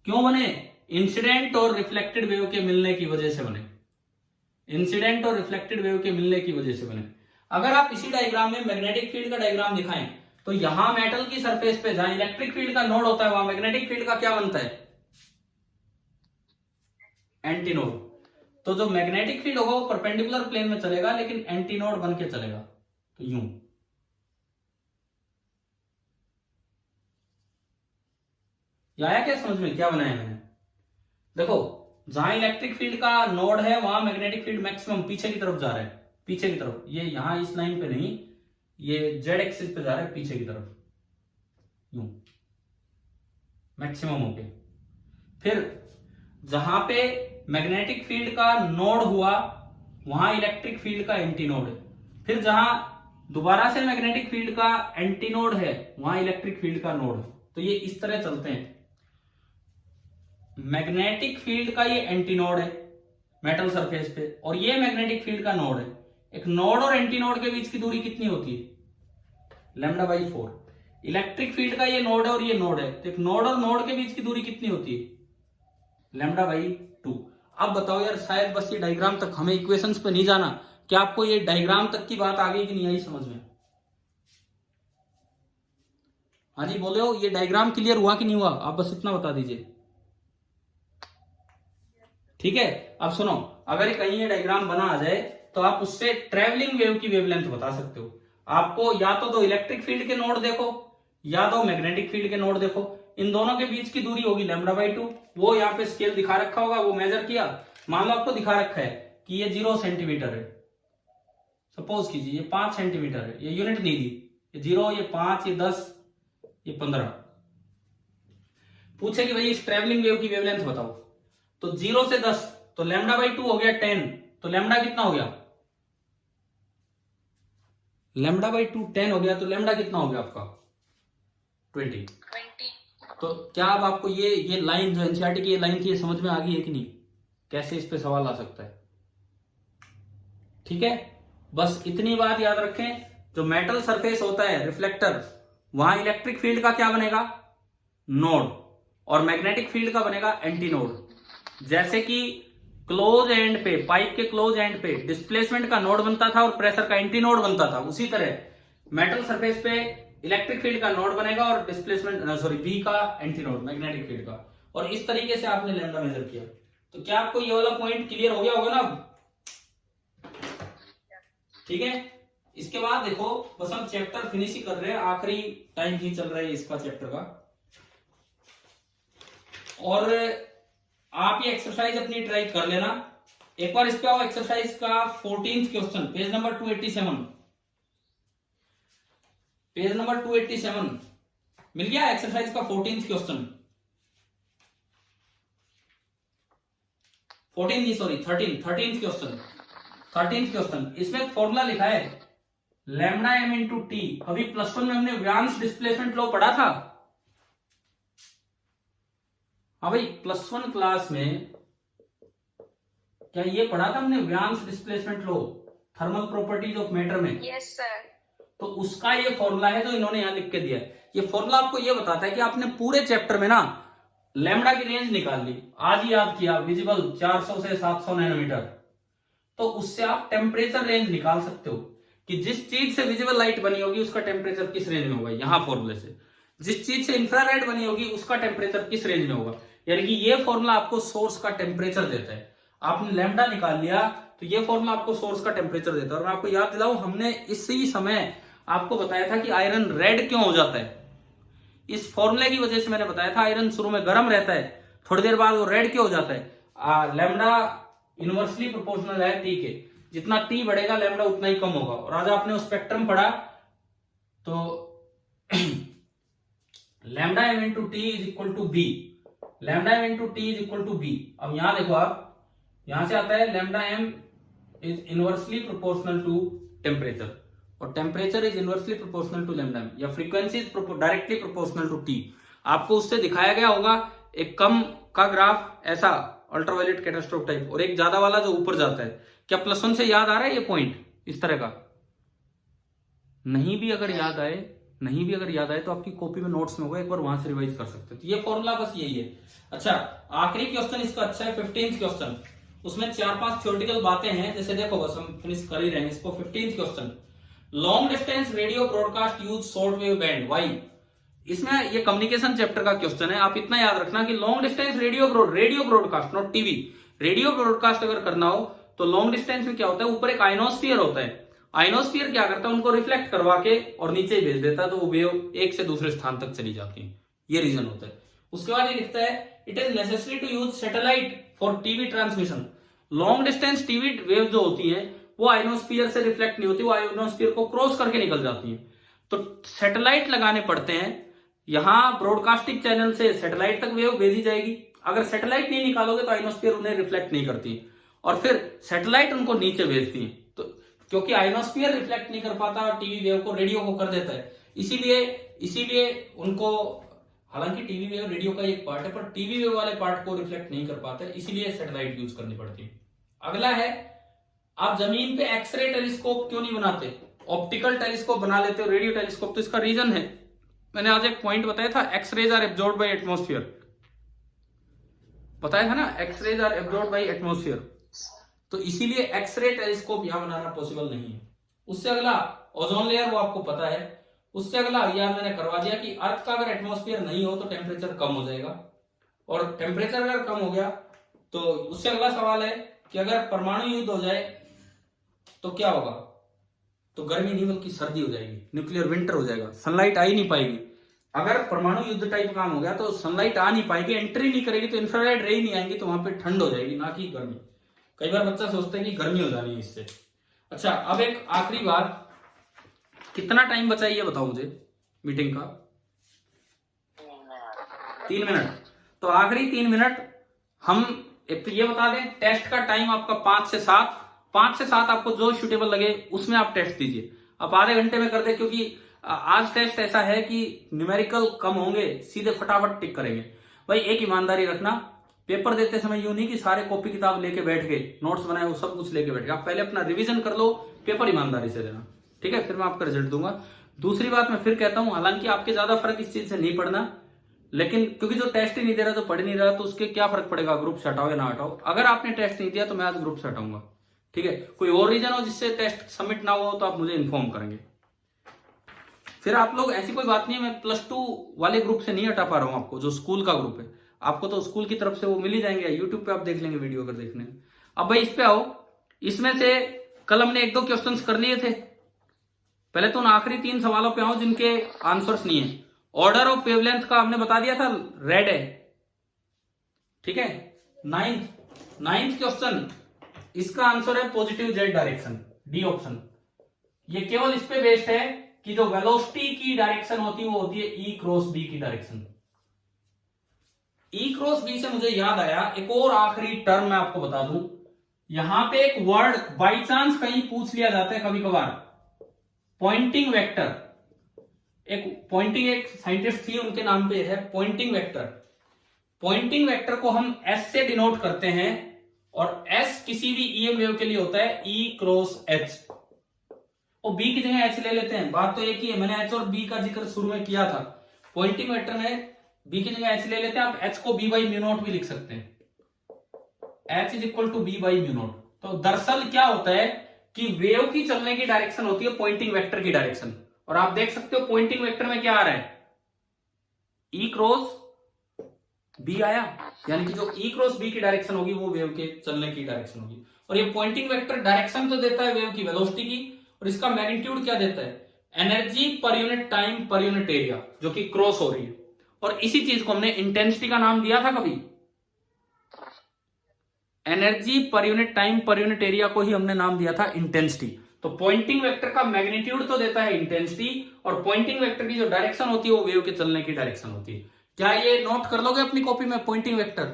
[SPEAKER 1] क्यों बने? इंसिडेंट और रिफ्लेक्टेड वेव के मिलने की वजह से बने, इंसिडेंट और रिफ्लेक्टेड वेव के मिलने की वजह से बने। अगर आप इसी डायग्राम में मैग्नेटिक फील्ड का डायग्राम दिखाएं, तो यहां मेटल की सरफेस पे जहां इलेक्ट्रिक फील्ड का नोड होता है वहां मैग्नेटिक फील्ड का क्या बनता है, एंटी नोड। तो जो मैग्नेटिक फील्ड होगा वो परपेंडिकुलर प्लेन में चलेगा, लेकिन एंटी नोड बन के चलेगा। तो यूं आया क्या समझ में, क्या बनाया मैंने? देखो, जहां इलेक्ट्रिक फील्ड का नोड है वहां मैग्नेटिक फील्ड मैक्सिमम पीछे की तरफ जा रहा है, पीछे की तरफ। ये यहां इस लाइन पे नहीं, ये जेड एक्सिस पे जा रहा है पीछे की तरफ, यूं मैक्सिमम होके। फिर जहां पे मैग्नेटिक फील्ड का नोड हुआ वहां इलेक्ट्रिक फील्ड का एंटी नोड है। फिर जहां दोबारा से मैग्नेटिक फील्ड का एंटी नोड है वहां इलेक्ट्रिक फील्ड का नोड है। तो ये इस तरह चलते हैं। मैग्नेटिक फील्ड का ये एंटी नोड है मेटल सरफेस पे, और ये मैग्नेटिक फील्ड का नोड है। एक नोड और एंटी नोड के बीच की दूरी कितनी होती है, λ/4। इलेक्ट्रिक फील्ड का ये नोड है और ये नोड है, तो एक नोड और नोड के बीच की दूरी कितनी होती है, λ/2। अब बताओ यार, शायद बस ये डायग्राम तक, हमें इक्वेशंस पे नहीं जाना। क्या आपको ये डायग्राम तक की बात आ गई कि नहीं आई समझ में? हाँ जी बोले हो, ये डायग्राम क्लियर हुआ कि नहीं हुआ, आप बस इतना बता दीजिए। ठीक है। अब सुनो, अगर कहीं ये डायग्राम बना आ जाए तो आप उससे ट्रेवलिंग वेव की वेवलेंथ बता सकते हो। आपको या तो दो इलेक्ट्रिक फील्ड के नोड देखो या दो मैग्नेटिक फील्ड के नोड देखो, इन दोनों के बीच की दूरी होगी λ/2। वो यहाँ पे स्केल दिखा रखा होगा, वो मेजर किया, मान लो आपको दिखा रखा है कि ये 0 सेंटीमीटर है, सपोज कीजिए ये 5 सेंटीमीटर है, ये यूनिट नहीं दी, ये 0, ये 5, ये 10, ये 15। पूछे कि भाई इस ट्रेवलिंग वेव की वेवलेंथ बताओ, तो 0 से 10 तो λ/2 हो गया 10, तो लैम्डा कितना हो गया, λ/2 10 हो गया, तो लैम्डा कितना हो गया आपका 20। तो क्या अब आपको ये लाइन जो एनसीईआरटी की ये लाइन थी, ये समझ में आ गई है कि नहीं, कैसे इस पे सवाल आ सकता है? ठीक है, बस इतनी बात याद रखें, जो मेटल सरफेस होता है रिफ्लेक्टर, वहां इलेक्ट्रिक फील्ड का क्या बनेगा, नोड, और मैग्नेटिक फील्ड का बनेगा एंटी नोड। जैसे कि क्लोज एंड पे, पाइप के क्लोज एंड पे डिस्प्लेसमेंट का नोड बनता था और प्रेशर का एंटी नोड बनता था, उसी तरह मेटल सरफेस पे इलेक्ट्रिक फील्ड का नोड बनेगा और डिस्प्लेसमेंट बी का एंटी नोड मैग्नेटिक फील्ड का। और इस तरीके से आपने लैम्डा मेजर किया। तो क्या आपको ये वाला पॉइंट क्लियर हो गया होगा ना? ठीक है, इसके बाद देखो, बस हम चैप्टर फिनिश ही कर रहे हैं, आखिरी टाइम ही चल रहा है इसका चैप्टर का। और आप ये एक्सरसाइज अपनी ट्राई कर लेना एक बार। इस पे आओ, एक्सरसाइज का 14th question, page number 287, page number 287 मिल गया एक्सरसाइज का 14th क्वेश्चन। 14 नहीं, सॉरी 13th क्वेश्चन। इसमें एक फॉर्मूला लिखा है लैम्डा एम इंटू टी। अभी +1 में हमने व्यांश डिस्प्लेसमेंट लॉ पढ़ा था। हाँ भाई, +1 क्लास में क्या ये पढ़ा था हमने Wien's displacement law, thermal properties of matter में?
[SPEAKER 2] Yes sir.
[SPEAKER 1] तो उसका ये फॉर्मूला है जो इन्होंने यहां लिख के दिया है। ये फॉर्मूला आपको ये बताता है कि आपने पूरे चैप्टर में ना लैम्डा की रेंज निकाल ली, आज ही याद किया, विजिबल 400 से 700 नैनोमीटर, तो उससे आप टेम्परेचर रेंज निकाल सकते हो कि जिस चीज से विजिबल लाइट बनी होगी उसका टेम्परेचर किस रेंज में होगा, यहां फॉर्मूले से। जिस चीज से इंफ्रारेड बनी होगी उसका टेम्परेचर किस रेंज में होगा। यानी कि ये फॉर्मूला आपको सोर्स का टेम्परेचर देता है। आपने लैम्डा निकाल लिया तो ये फॉर्मूला आपको सोर्स का टेम्परेचर देता है। और मैं आपको याद दिलाऊं, हमने इसी समय आपको बताया था कि आयरन रेड क्यों हो जाता है। इस फॉर्मूले की वजह से मैंने बताया था आयरन शुरू में गर्म रहता है, थोड़ी देर बाद वो रेड क्यों हो जाता है। लैम्डा इनवर्सली प्रोपोर्शनल है टी के, जितना टी बढ़ेगा लैम्डा उतना ही कम होगा। और आज आपने वो स्पेक्ट्रम पढ़ा तो lambda M into T is equal to B, lambda M into T is equal to B. अब यहां देखो आप, यहां से आता है lambda M is inversely proportional to temperature, और temperature is inversely proportional to lambda M, या frequency is directly proportional to T. आपको उससे दिखाया गया होगा एक कम का ग्राफ ऐसा अल्ट्रावायलेट कैटास्ट्रोफ टाइप, और एक ज्यादा वाला जो ऊपर जाता है। क्या +1 से याद आ रहा है ये पॉइंट इस तरह का? नहीं भी अगर याद आए तो आपकी कॉपी में नोट्स में होगा, एक बार वहां से रिवाइज कर सकते हो। तो ये फॉर्मूला बस यही है। अच्छा, आखिरी क्वेश्चन इसका अच्छा है, 15th क्वेश्चन। उसमें 4-5 थ्योरेटिकल बातें हैं, जैसे देखो बस हम फिनिश कर ही रहे हैं इसको। 15th question, long distance radio broadcast use short wave band, why? इसमें ये कम्युनिकेशन चैप्टर का क्वेश्चन है। आप इतना याद रखना कि long distance radio broadcast, not TV, radio broadcast अगर करना हो तो लॉन्ग डिस्टेंस में क्या होता है, ऊपर एक आइनोस्फीयर होता है। आइनोस्फीयर क्या करता है, उनको रिफ्लेक्ट करवा के और नीचे भेज देता है, तो वो वेव एक से दूसरे स्थान तक चली जाती है। ये रीजन होता है। उसके बाद ये लिखता है it is necessary to use satellite for TV transmission. Long distance TV wave जो होती है वो आइनोस्फीयर से रिफ्लेक्ट नहीं होती, वो आइनोस्फीयर को क्रॉस करके निकल जाती है। तो सैटेलाइट लगाने पड़ते हैं। यहां ब्रॉडकास्टिंग चैनल से सैटेलाइट तक वेव भेजी जाएगी। अगर सैटेलाइट नहीं निकालोगे तो आइनोस्फीयर उन्हें रिफ्लेक्ट नहीं करती, और फिर सैटेलाइट उनको नीचे भेजती है। तो क्योंकि आइनोस्फीयर रिफ्लेक्ट नहीं कर पाता टीवी वेव को, रेडियो को कर देता है, इसीलिए उनको, हालांकि टीवी वेव रेडियो का एक पार्ट है, पर टीवी वेव वाले पार्ट को रिफ्लेक्ट नहीं कर पाता है, इसीलिए सैटेलाइट यूज करनी पड़ती है। अगला है, आप जमीन पे एक्सरे टेलीस्कोप क्यों नहीं बनाते, ऑप्टिकल टेलीस्कोप बना लेते हो, रेडियो टेलीस्कोप? तो इसका रीजन है, मैंने आज एक पॉइंट बताया था, X-rays are absorbed by atmosphere, बताया था ना, X-rays are absorbed by atmosphere. तो इसीलिए एक्सरे टेलीस्कोप यहां बनाना पॉसिबल नहीं है। उससे अगला ओजोन लेयर, वो आपको पता है। उससे अगला यह मैंने करवा दिया कि अर्थ का अगर एटमॉस्फेयर नहीं हो तो टेम्परेचर कम हो जाएगा, और टेम्परेचर अगर कम हो गया तो उससे अगला सवाल है कि अगर परमाणु युद्ध हो जाए तो क्या होगा, तो गर्मी नहीं बल्कि सर्दी हो जाएगी, न्यूक्लियर विंटर हो जाएगा, सनलाइट आ ही नहीं पाएगी। अगर परमाणु युद्ध टाइप काम हो गया तो सनलाइट आ नहीं पाएगी, एंट्री नहीं करेगी, तो इंफ्रारेड रे नहीं आएंगी, तो वहां पे ठंड हो जाएगी, ना कि गर्मी। कई बार बच्चा सोचता है कि गर्मी हो जानी है इससे। अच्छा, अब एक आखिरी बात, कितना टाइम बचा है ये बताओ मुझे मीटिंग का? 3 मिनट। तो आखिरी 3 मिनट हम एक तो ये बता दें, टेस्ट का टाइम आपका 5 से 7, 5 से 7 आपको जो सूटेबल लगे उसमें आप टेस्ट दीजिए। आप आधे घंटे में कर दे, क्योंकि आज टेस्ट ऐसा है कि न्यूमेरिकल कम होंगे, सीधे फटाफट टिक करेंगे। भाई एक ईमानदारी रखना, पेपर देते समय यूं नहीं कि सारे कॉपी किताब लेके बैठ गए, नोट्स बनाए वो सब कुछ लेके बैठ गए। आप पहले अपना रिवीजन कर लो, पेपर ईमानदारी से देना, ठीक है? फिर मैं आपका रिजल्ट दूंगा। दूसरी बात मैं फिर कहता हूं, हालांकि आपके ज्यादा फर्क इस चीज से नहीं पड़ना, लेकिन क्योंकि जो टेस्ट ही नहीं दे रहा, जो पढ़ नहीं रहा, तो उसके क्या फर्क पड़ेगा ग्रुप से हटाओ या ना हटाओ। अगर आपने टेस्ट नहीं दिया तो मैं आज ग्रुप से हटाऊंगा, ठीक है? कोई और रीजन हो जिससे टेस्ट सबमिट ना हो तो आप मुझे इन्फॉर्म करेंगे। फिर आप लोग, ऐसी कोई बात नहीं है, मैं +2 वाले ग्रुप से नहीं हटा पा रहा हूं आपको, जो स्कूल का ग्रुप है। आपको तो स्कूल की तरफ से वो मिल ही जाएंगे, यूट्यूब पे आप देख लेंगे वीडियो अगर देखने। अब भाई इस पे आओ, इसमें से कल हमने 1-2 क्वेश्चंस कर लिए थे। पहले तो उन आखिरी 3 सवालों पे आओ जिनके आंसर्स नहीं है। ऑर्डर ऑफ वेवलेंथ का हमने बता दिया था, रेड है, ठीक है? 9th क्वेश्चन, इसका आंसर है positive Z direction, D option. ये केवल इस पे बेस्ड है कि जो वेलोसिटी की डायरेक्शन होती है वो होती है E क्रॉस B की डायरेक्शन। ई क्रॉस बी से मुझे याद आया, एक और आखिरी टर्म मैं आपको बता दूं। यहां पे एक वर्ड बाई चांस कहीं पूछ लिया जाता है कभी कभार, पॉइंटिंग वेक्टर। एक साइंटिस्ट थी, उनके नाम पे है पॉइंटिंग वेक्टर। पॉइंटिंग वेक्टर को हम एस से डिनोट करते हैं, और एस किसी भी ईएम वेव के लिए होता है ई क्रॉस एच, और बी की जगह एच ले लेते हैं। बात तो एक ही है, मैंने एच और बी का जिक्र शुरू में किया था। पॉइंटिंग वेक्टर में बी की जगह एच ले लेते हैं, आप एच को बी बाई म्यू नॉट भी लिख सकते हैं, H is equal to B by mu naught. तो दरअसल क्या होता है कि वेव की चलने की डायरेक्शन होती है पॉइंटिंग वेक्टर की डायरेक्शन, और आप देख सकते हो पॉइंटिंग वेक्टर में क्या आ रहा है, ई क्रॉस बी आया, यानी कि जो ई क्रॉस बी की डायरेक्शन होगी वो वेव के चलने की डायरेक्शन होगी। और ये पॉइंटिंग वेक्टर डायरेक्शन तो देता है वेव की वेलोसिटी की, और इसका मैग्नीट्यूड क्या देता है, energy per unit time per unit area, जो कि क्रॉस हो रही है। और इसी चीज को हमने इंटेंसिटी का नाम दिया था कभी, energy per unit time per unit area को ही हमने नाम दिया था इंटेंसिटी। तो पॉइंटिंग वेक्टर का मैग्नीट्यूड तो देता है इंटेंसिटी, और पॉइंटिंग वेक्टर की जो डायरेक्शन होती है वो वेव के चलने की डायरेक्शन होती है। क्या ये नोट कर लोगे अपनी कॉपी में, पॉइंटिंग वेक्टर?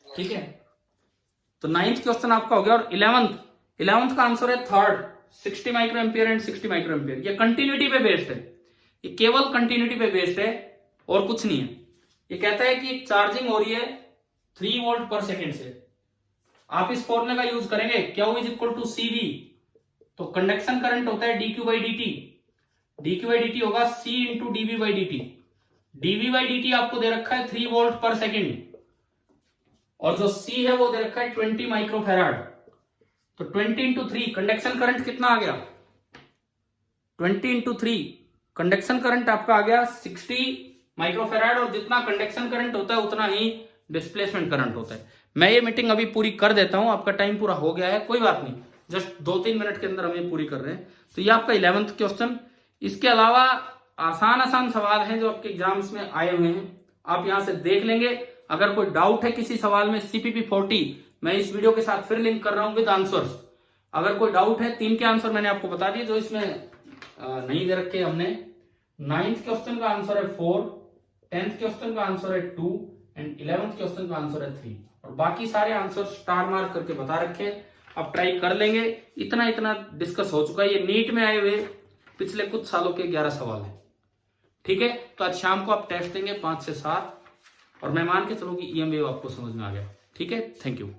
[SPEAKER 1] ठीक है, तो 9th क्वेश्चन आपका हो गया। और 11th का आंसर है third, 60 micro ampere and 60 micro ampere. ये कंटिन्यूटी पे बेस्ड है, ये केवल कंटिन्यूटी पे बेस्ड है और कुछ नहीं है। ये कहता है कि चार्जिंग हो रही है 3 वोल्ट पर सेकेंड से। आप इस फॉर्मूले का यूज करेंगे, Q is equal to CV, तो कंडक्शन करंट होता है dq by dt, dq by dt होगा C into dv by dt। dv by dt आपको दे रखा है 3 वोल्ट पर सेकेंड, और जो C है वो दे रखा है 20 माइक्रो फैराड। तो 20 इंटू 3 कंडक्शन करंट कितना आ गया, 20 इंटू 3 कंडक्शन करंट आपका आ गया 60 माइक्रो फैराड, और जितना कंडक्शन करंट होता है उतना ही डिस्प्लेसमेंट करंट होता है। मैं ये मीटिंग अभी पूरी कर देता हूं, आपका टाइम पूरा हो गया है, कोई बात नहीं, जस्ट 2-3 मिनट के अंदर हम ये पूरी कर रहे हैं। तो ये आपका 11th क्वेश्चन। इसके अलावा आसान सवाल हैं जो आपके एग्जाम्स में आए हुए हैं, आप यहां से देख लेंगे। अगर कोई डाउट है किसी सवाल में, CPP40 मैं इस वीडियो के साथ फिर लिंक कर रहा हूं विद आंसर्स। अगर कोई डाउट है, 3 के आंसर मैंने आपको बता दिए जो इसमें नहीं दे रखे हमने। 9th क्वेश्चन का आंसर है 4, 10th क्वेश्चन का आंसर है 2 एंड 11th क्वेश्चन का आंसर है 3, और बाकी सारे आंसर स्टार मार्क करके बता रखे। आप ट्राई कर लेंगे। इतना डिस्कस हो चुका है, ये नीट में आए हुए पिछले कुछ सालों के 11 सवाल हैं। ठीक है, तो आज शाम को आप टेस्ट देंगे 5 से 7, और मैं मान के चलूं कि EM वेव आपको समझ में आ गया। ठीक है, थैंक यू।